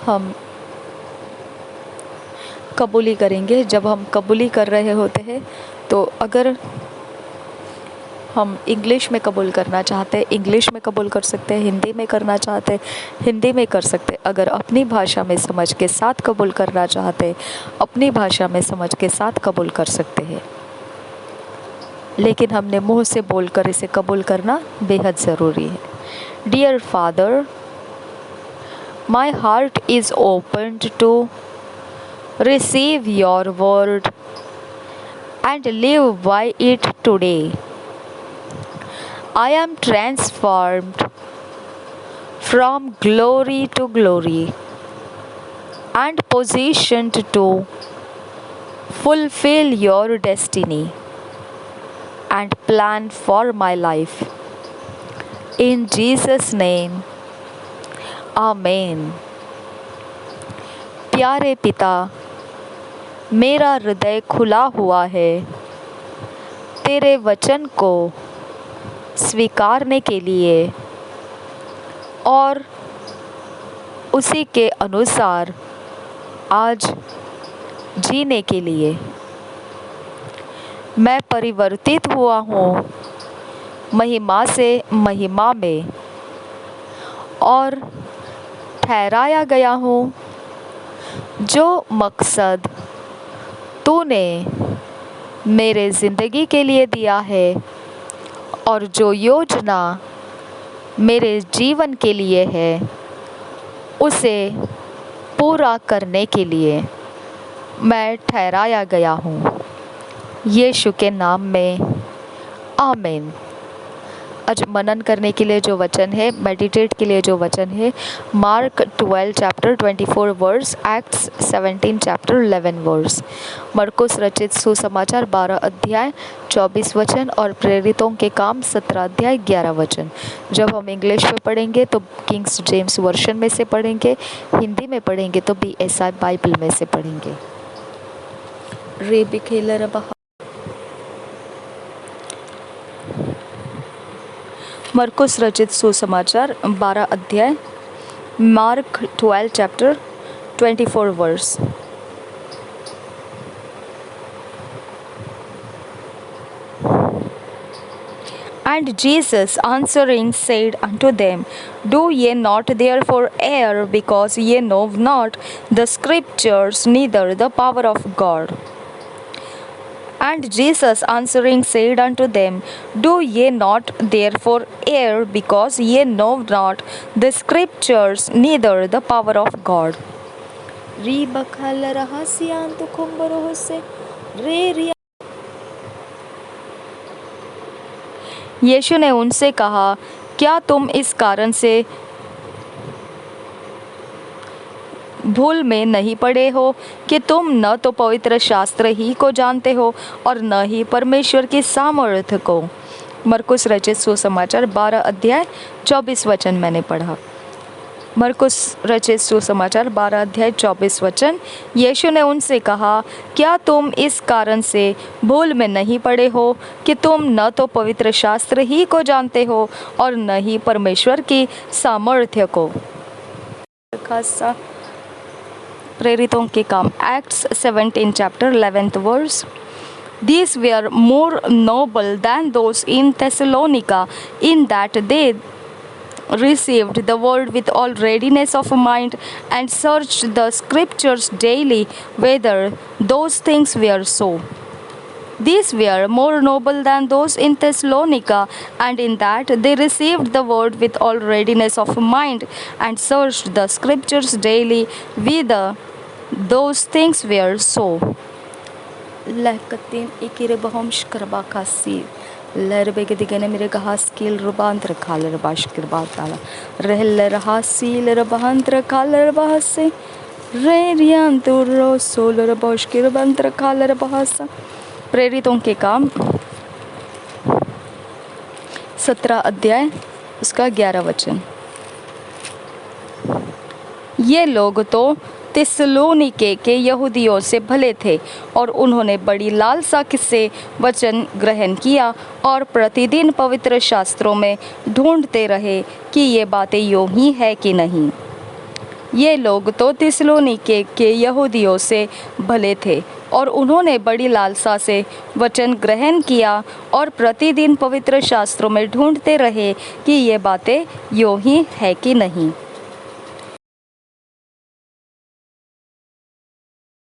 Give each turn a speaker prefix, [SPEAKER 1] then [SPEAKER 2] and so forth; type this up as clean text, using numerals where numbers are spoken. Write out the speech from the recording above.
[SPEAKER 1] हम कबूली करेंगे। जब हम कबूली कर रहे होते हैं तो अगर हम इंग्लिश में कबूल करना चाहते हैं इंग्लिश में कबूल कर सकते हैं, हिंदी में करना चाहते हैं हिंदी में कर सकते हैं, अगर अपनी भाषा में समझ के साथ कबूल करना चाहते हैं अपनी भाषा में समझ के साथ कबूल कर सकते हैं। लेकिन हमने मुंह से बोलकर इसे कबूल करना बेहद ज़रूरी है। Dear father, my heart is opened to receive your word and live by it today. I am transformed from glory to glory and positioned to fulfill your destiny and plan for my life. In Jesus' name, Amen. प्यारे पिता, मेरा हृदय खुला हुआ है तेरे वचन को स्वीकारने के लिए और उसी के अनुसार आज जीने के लिए। मैं परिवर्तित हुआ हूँ महिमा से महिमा में और ठहराया गया हूँ जो मकसद तूने मेरे ज़िंदगी के लिए दिया है और जो योजना मेरे जीवन के लिए है उसे पूरा करने के लिए मैं ठहराया गया हूँ। यीशु के नाम में आमीन। आज मनन करने के लिए जो वचन है, मेडिटेट के लिए जो वचन है, Mark 12 chapter 24 verse, Acts 17 chapter 11 verse. मरकुस रचित सुसमाचार 12 अध्याय 24 वचन और प्रेरितों के काम 17 अध्याय 11 वचन। जब हम इंग्लिश में पढ़ेंगे तो किंग्स जेम्स वर्शन में से पढ़ेंगे, हिंदी में पढ़ेंगे तो BSI बाइबल में से पढ़ेंगे। रेबी खेलर मरकुस रचित सुसमाचार 12 अध्याय, Mark 12 chapter 24 verse. And Jesus answering said unto them, Do ye not therefore err, because ye know not the scriptures, neither the power of God? And Jesus answering said unto them, Do ye not therefore err, because ye know not the scriptures, neither the power of God? यीशु ने उनसे कहा, क्या तुम इस कारण से भूल में नहीं पड़े हो कि तुम न तो पवित्र शास्त्र ही को जानते हो और न ही परमेश्वर की सामर्थ्य को। मरकुस रचित सुसमाचार 12 अध्याय 24 वचन मैंने पढ़ा। मरकुस रचित सुसमाचार 12 अध्याय 24 वचन। यीशु ने उनसे कहा, क्या तुम इस कारण से भूल में नहीं पड़े हो कि तुम न तो पवित्र शास्त्र ही को जानते हो और न ही परमेश्वर की सामर्थ्य को। खासा प्रेरितों के काम, Acts 17 chapter 11th verse. These were more noble than those in Thessalonica, in that they received the word with all readiness of mind and searched the scriptures daily whether those things were so. These were more noble than those in Thessalonica, and in that they received the word with all readiness of mind and searched the scriptures daily whether those things were so. Lakatin ikire bahom shkrabakasi लरबे के दिगने मेरे गहास्किल रुबांतर खालर बाशकिर बाताला रहल रहासील रबहंतर खालर बहसे रेरियान तुरो solar बाशकिर बंतर खालर बहसा। प्रेरितों के काम 17 अध्याय उसका 11 वचन। ये लोग तो थिस्सलुनीके के यहूदियों से भले थे और उन्होंने बड़ी लालसा से वचन ग्रहण किया और प्रतिदिन पवित्र शास्त्रों में ढूंढते रहे कि ये बातें यूं ही है कि नहीं। ये लोग तो थिस्सलुनीके के यहूदियों से भले थे और उन्होंने बड़ी लालसा से वचन ग्रहण किया और प्रतिदिन पवित्र शास्त्रों में ढूंढते रहे कि ये बातें यूं ही है कि नहीं।